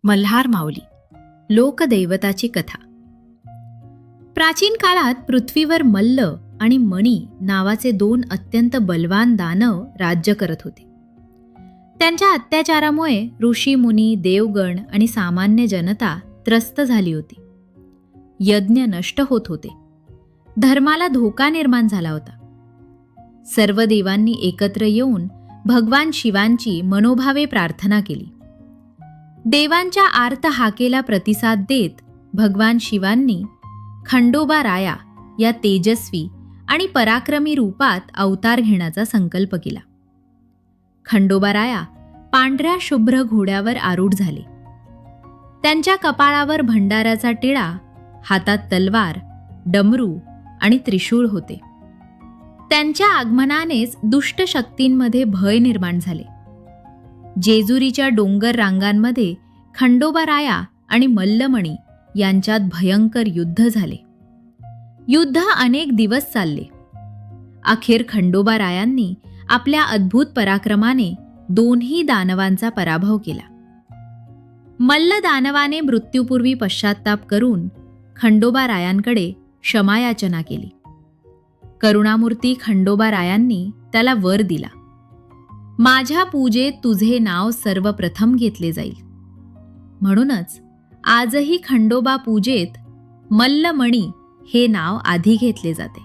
मल्हार माऊली लोकदैवताची कथा. प्राचीन काळात पृथ्वीवर मल्ल आणि मणी नावाचे दोन अत्यंत बलवान दानव राज्य करत होते. त्यांच्या अत्याचारामुळे ऋषी मुनी, देवगण आणि सामान्य जनता त्रस्त झाली होती. यज्ञ नष्ट होत होते. धर्माला धोका निर्माण झाला होता. सर्व देवांनी एकत्र येऊन भगवान शिवांची मनोभावे प्रार्थना केली. देवांच्या आर्त हाकेला प्रतिसाद देत भगवान शिवांनी खंडोबा राया या तेजस्वी आणि पराक्रमी रूपात अवतार घेण्याचा संकल्प केला. खंडोबा राया पांढऱ्या शुभ्र घोड्यावर आरूढ झाले. त्यांच्या कपाळावर भंडाऱ्याचा टिळा, हातात तलवार, डमरू आणि त्रिशूळ होते. त्यांच्या आगमनानेच दुष्ट शक्तींमध्ये भय निर्माण झाले. जेजुरीच्या डोंगर रांगांमध्ये खंडोबा राया आणि मल्लमणी यांच्यात भयंकर युद्ध झाले. युद्ध अनेक दिवस चालले. अखेर खंडोबा रायांनी आपल्या अद्भुत पराक्रमाने दोन्ही दानवांचा पराभव केला. मल्ल दानवाने मृत्यूपूर्वी पश्चात्ताप करून खंडोबा रायांकडे क्षमायाचना केली. करुणामूर्ती खंडोबा रायांनी त्याला वर दिला. माझ्या पूजेत तुझे नाव सर्वप्रथम घेतले जाईल. म्हणूनच आजही खंडोबा पूजेत मल्लमणी हे नाव आधी घेतले जाते.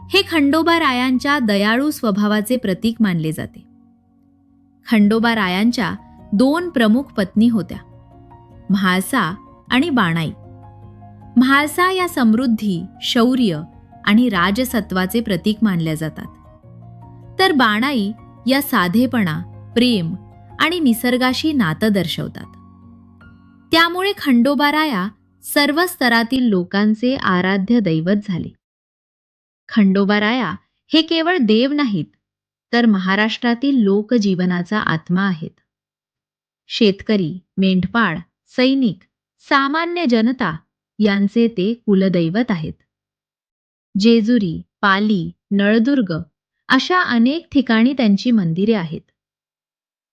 हे खंडोबा रायांच्या दयाळू स्वभावाचे प्रतीक मानले जाते. खंडोबा रायांच्या दोन प्रमुख पत्नी होत्या, म्हाळसा आणि बाणाई. म्हाळसा या समृद्धी, शौर्य आणि राजसत्वाचे प्रतीक मानल्या जातात, तर बाणाई या साधेपणा, प्रेम आणि निसर्गाशी नातं दर्शवतात. त्यामुळे खंडोबा राया सर्व स्तरातील लोकांचे आराध्य दैवत झाले. खंडोबा राया हे केवळ देव नाहीत, तर महाराष्ट्रातील लोकजीवनाचा आत्मा आहेत. शेतकरी, मेंढपाळ, सैनिक, सामान्य जनता यांचे ते कुलदैवत आहेत. जेजुरी, पाली, नळदुर्ग अशा अनेक ठिकाणी त्यांची मंदिरे आहेत.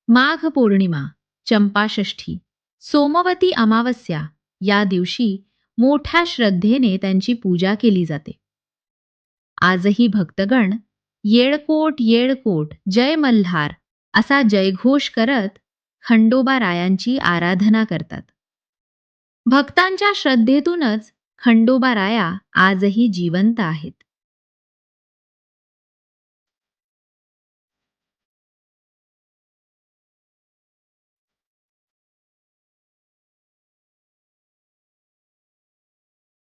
माघ पौर्णिमा, चंपाषष्ठी, सोमवती अमावस्या या दिवशी मोठ्या श्रद्धेने त्यांची पूजा केली जाते. आजही भक्तगण येळकोट येळकोट जय मल्हार असा जयघोष करत खंडोबा रायांची आराधना करतात. भक्तांच्या श्रद्धेतूनच खंडोबा राया आजही जिवंत आहेत.